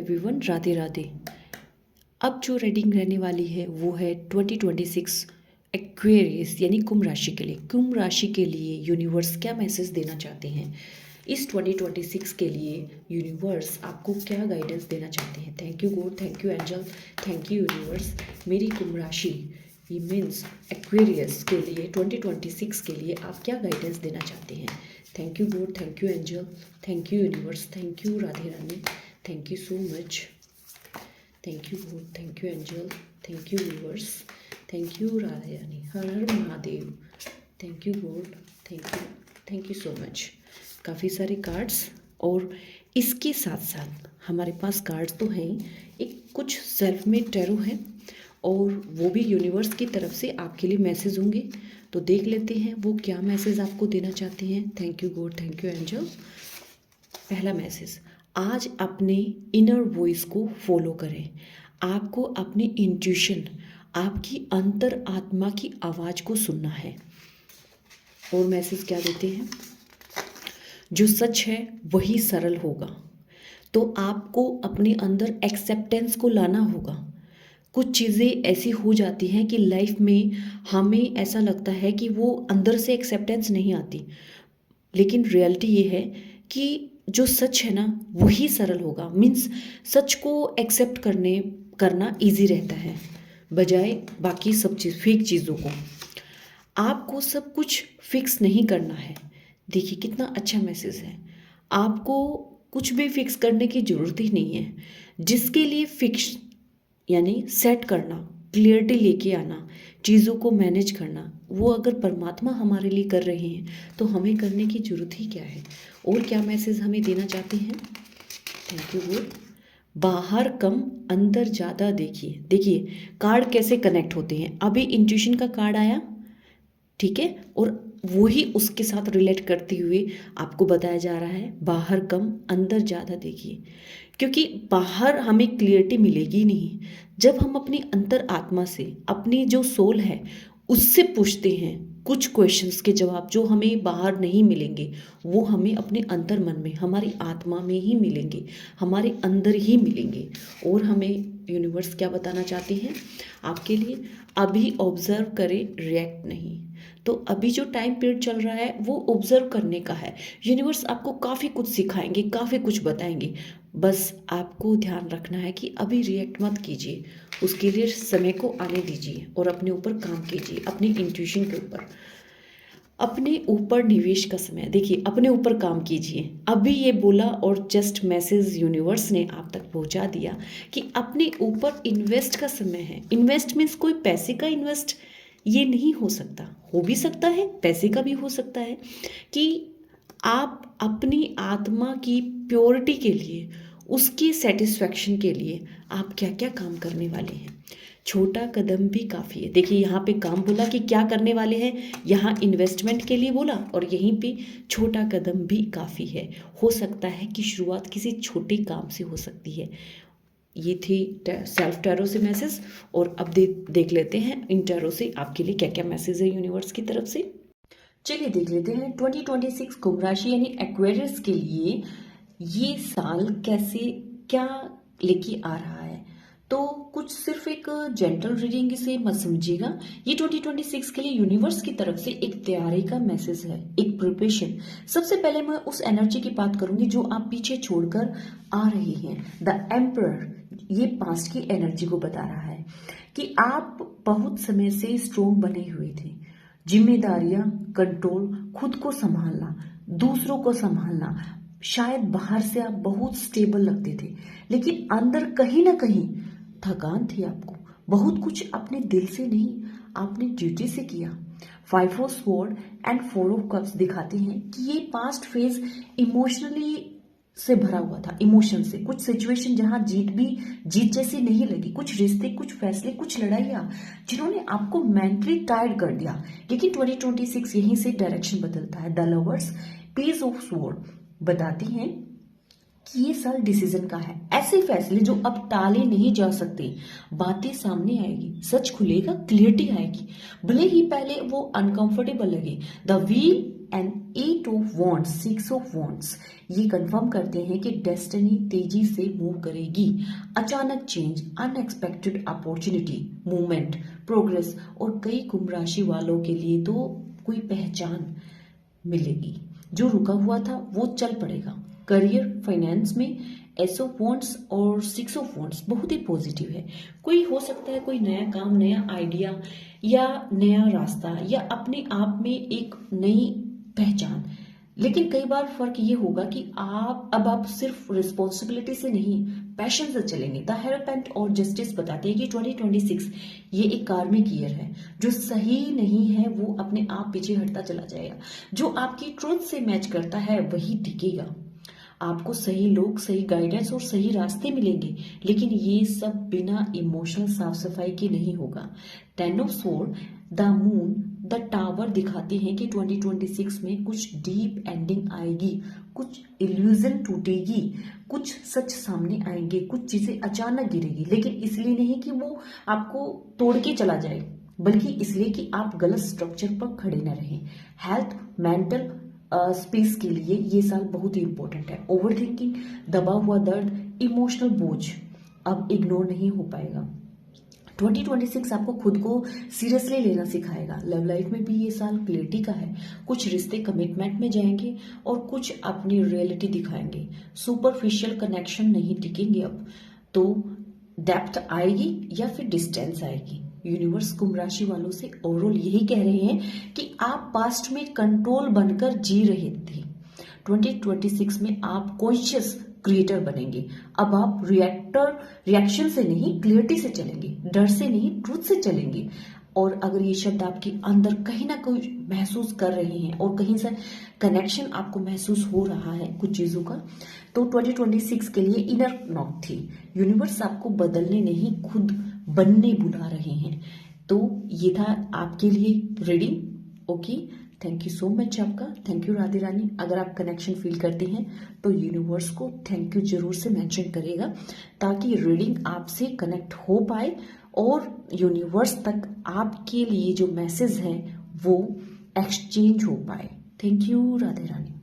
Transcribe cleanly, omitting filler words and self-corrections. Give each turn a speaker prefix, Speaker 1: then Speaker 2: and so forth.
Speaker 1: Everyone, Radhe Radhe. अब जो reading रहने वाली है वो है 2026 एक्वेरियस यानी कुंभ राशि के लिए। कुंभ राशि के लिए यूनिवर्स क्या मैसेज देना चाहते हैं इस 2026 के लिए? यूनिवर्स आपको क्या गाइडेंस देना चाहते हैं? Thank you God, thank you angel, thank you universe. मेरी कुंभ राशि ये मीन्स एक्वेरियस के लिए 2026 के लिए आप क्या गाइडेंस देना चाहते हैं? Thank you God, thank you angel, thank you universe, thank you Radhe Rani, thank you so much. Thank you God, thank you angel, thank you universe, thank you Radhe Rani, her her Mahadev. Thank you God, thank you so much. काफ़ी सारे cards और इसके साथ साथ हमारे पास cards तो हैं, एक कुछ सेल्फ मेड टैरो है और वो भी यूनिवर्स की तरफ से आपके लिए मैसेज होंगे। तो देख लेते हैं वो क्या मैसेज आपको देना चाहते हैं। Thank you God, thank you angel. पहला मैसेज, आज अपने इनर वॉइस को फॉलो करें। आपको अपनी इंट्यूशन, आपकी अंतर आत्मा की आवाज़ को सुनना है। और मैसेज क्या देते हैं? जो सच है वही सरल होगा। तो आपको अपने अंदर एक्सेप्टेंस को लाना होगा। कुछ चीज़ें ऐसी हो जाती हैं कि लाइफ में हमें ऐसा लगता है कि वो अंदर से एक्सेप्टेंस नहीं आती, लेकिन रियलिटी ये है कि जो सच है ना वही सरल होगा। मीन्स सच को एक्सेप्ट करना इजी रहता है बजाय बाकी सब चीज़ फेक चीज़ों को। आपको सब कुछ फिक्स नहीं करना है। देखिए कितना अच्छा मैसेज है। आपको कुछ भी फिक्स करने की ज़रूरत ही नहीं है। जिसके लिए फिक्स यानी सेट करना, क्लियरिटी लेके आना, चीज़ों को मैनेज करना, वो अगर परमात्मा हमारे लिए कर रहे हैं तो हमें करने की ज़रूरत ही क्या है। और क्या मैसेज हमें देना चाहते हैं? Thank you God. बाहर कम अंदर ज़्यादा देखिए। देखिए कार्ड कैसे कनेक्ट होते हैं। अभी इंट्यूशन का कार्ड आया, ठीक है, और वही उसके साथ रिलेट करते हुए आपको बताया जा रहा है बाहर कम अंदर ज़्यादा देखिए। क्योंकि बाहर हमें क्लियरिटी मिलेगी नहीं जब हम अपनी अंतर आत्मा से, अपनी जो सोल है उससे पूछते हैं कुछ क्वेश्चंस के जवाब जो हमें बाहर नहीं मिलेंगे, वो हमें अपने अंतर मन में, हमारी आत्मा में ही मिलेंगे, हमारे अंदर ही मिलेंगे। और हमें यूनिवर्स क्या बताना चाहते हैं आपके लिए? अभी ऑब्जर्व करें, रिएक्ट नहीं। तो अभी जो टाइम पीरियड चल रहा है वो ऑब्जर्व करने का है। यूनिवर्स आपको काफ़ी कुछ सिखाएंगे, काफ़ी कुछ बताएंगे। बस आपको ध्यान रखना है कि अभी रिएक्ट मत कीजिए, उसके लिए समय को आने दीजिए और अपने ऊपर काम कीजिए, अपनी इंट्यूशन के ऊपर, अपने ऊपर निवेश का समय। देखिए अपने ऊपर काम कीजिए। अभी ये बोला और जस्ट मैसेज यूनिवर्स ने आप तक पहुंचा दिया कि अपने ऊपर इन्वेस्ट का समय है। इन्वेस्ट मीन्स कोई पैसे का इन्वेस्ट ये नहीं हो सकता, हो भी सकता है, पैसे का भी हो सकता है, कि आप अपनी आत्मा की प्योरिटी के लिए, उसकी सेटिस्फैक्शन के लिए आप क्या क्या काम करने वाले हैं। छोटा कदम भी काफ़ी है। देखिए यहाँ पे काम बोला कि क्या करने वाले हैं, यहाँ इन्वेस्टमेंट के लिए बोला और यहीं पे छोटा कदम भी काफ़ी है। हो सकता है कि शुरुआत किसी छोटे काम से हो सकती है। ये थी सेल्फ टैरो से मैसेज। और अब देख लेते हैं इन टैरो से आपके लिए क्या क्या मैसेज है यूनिवर्स की तरफ से। चलिए देख लेते हैं 2026 कुंभ राशि यानी एक्वेरियस के लिए ये साल कैसे क्या लेके आ रहा है। तो कुछ सिर्फ एक जेंटल रीडिंग से मत समझिएगा। ये 2026 के लिए यूनिवर्स की तरफ से एक तैयारी का मैसेज है, एक प्रिपरेशन। सबसे पहले मैं उस एनर्जी की बात करूंगी जो आप पीछे छोड़कर आ रही हैं। द एम्परर ये पास्ट की एनर्जी को बता रहा है कि आप बहुत समय से स्ट्रोंग बने हुए थे। जिम्मेदारियां, कंट्रोल, खुद को संभालना, दूसरों को संभालना। शायद बाहर से आप बहुत स्टेबल लगते थे, लेकिन अंदर कहीं ना कहीं थकान थी आपको। बहुत कुछ अपने दिल से नहीं, आपने ड्यूटी से किया। 5 of sword and 4 of cups दिखाते हैं कि ये पास्ट फेज इमोशनली से भरा हुआ था। इमोशन से कुछ सिचुएशन जहां जीत जैसी नहीं लगी, कुछ रिश्ते, कुछ फैसले, कुछ लड़ाइयां जिन्होंने आपको मेंटली टायर्ड कर दिया। लेकिन 2026 यहीं से डायरेक्शन बदलता है। The lovers, page of sword बताती हैं कि ये साल डिसीजन का है। ऐसे फैसले जो अब टाले नहीं जा सकते। बातें सामने आएगी, सच खुलेगा, क्लियरिटी आएगी, भले ही पहले वो अनकंफर्टेबल लगे। The wheel and 8 of wands, 6 of wands ये कंफर्म करते हैं कि डेस्टिनी तेजी से मूव करेगी। अचानक change, unexpected opportunity, movement, progress और कई कुंभ राशि वालों के लिए तो कोई पहचान मिलेगी। जो रुका हुआ था वो चल पड़ेगा। करियर, फाइनेंस में एस ऑफ वॉन्ड्स और 6 ऑफ वॉन्ड्स बहुत ही पॉजिटिव है। कोई हो सकता है कोई नया काम, नया आइडिया या नया रास्ता या अपने आप में एक नई पहचान। लेकिन कई बार फर्क ये होगा कि आप सिर्फ रिस्पॉन्सिबिलिटी से नहीं, पैशन से चलेंगे। द हेरोपेंट और जस्टिस बताते हैं कि 2026 ये एक कार्मिक ईयर है। जो सही नहीं है वो अपने आप पीछे हटता चला जाएगा। जो आपकी ट्रुथ से मैच करता है वही टिकेगा। आपको सही लोग, सही गाइडेंस और सही रास्ते मिलेंगे, लेकिन ये सब बिना इमोशनल साफ सफाई के नहीं होगा। 10 of sword, the moon, the tower दिखाते हैं कि 2026 में कुछ डीप एंडिंग आएगी, कुछ इल्यूजन टूटेगी, कुछ सच सामने आएंगे, कुछ चीजें अचानक गिरेगी। लेकिन इसलिए नहीं कि वो आपको तोड़ के चला जाए, बल्कि इसलिए कि आप गलत स्ट्रक्चर पर खड़े न रहें। हेल्थ, मेंटल स्पेस के लिए ये साल बहुत ही इंपॉर्टेंट है। ओवर थिंकिंग, दबा हुआ दर्द, इमोशनल बोझ अब इग्नोर नहीं हो पाएगा। 2026 आपको खुद को सीरियसली लेना सिखाएगा। लव लाइफ में भी ये साल क्लियरिटी का है। कुछ रिश्ते कमिटमेंट में जाएंगे और कुछ अपनी रियलिटी दिखाएंगे। सुपरफिशियल कनेक्शन नहीं टिकेंगे अब तो डेप्थ आएगी या फिर डिस्टेंस आएगी। यूनिवर्स कुंभ राशि वालों से ओवरऑल यही कह रहे हैं कि आप पास्ट में कंट्रोल बनकर जी रहे थे। 2026 में आप कॉन्शियस क्रिएटर बनेंगे। अब आप रिएक्शन से नहीं, क्लियरिटी से चलेंगे, डर से नहीं, ट्रूथ से चलेंगे। और अगर ये शब्द आपके अंदर कहीं ना कहीं महसूस कर रहे हैं और कहीं से कनेक्शन आपको महसूस हो रहा है कुछ चीजों का, तो 2026 के लिए इनर नॉक थी। यूनिवर्स आपको बदलने नहीं, खुद बनने बुला रहे हैं। तो ये था आपके लिए reading. Okay, thank you so much आपका। थैंक यू राधे रानी। अगर आप कनेक्शन फील करते हैं तो यूनिवर्स को थैंक यू जरूर से मेंशन करेगा, ताकि रीडिंग आपसे कनेक्ट हो पाए और यूनिवर्स तक आपके लिए जो मैसेज है वो एक्सचेंज हो पाए। Thank you Radhe Rani.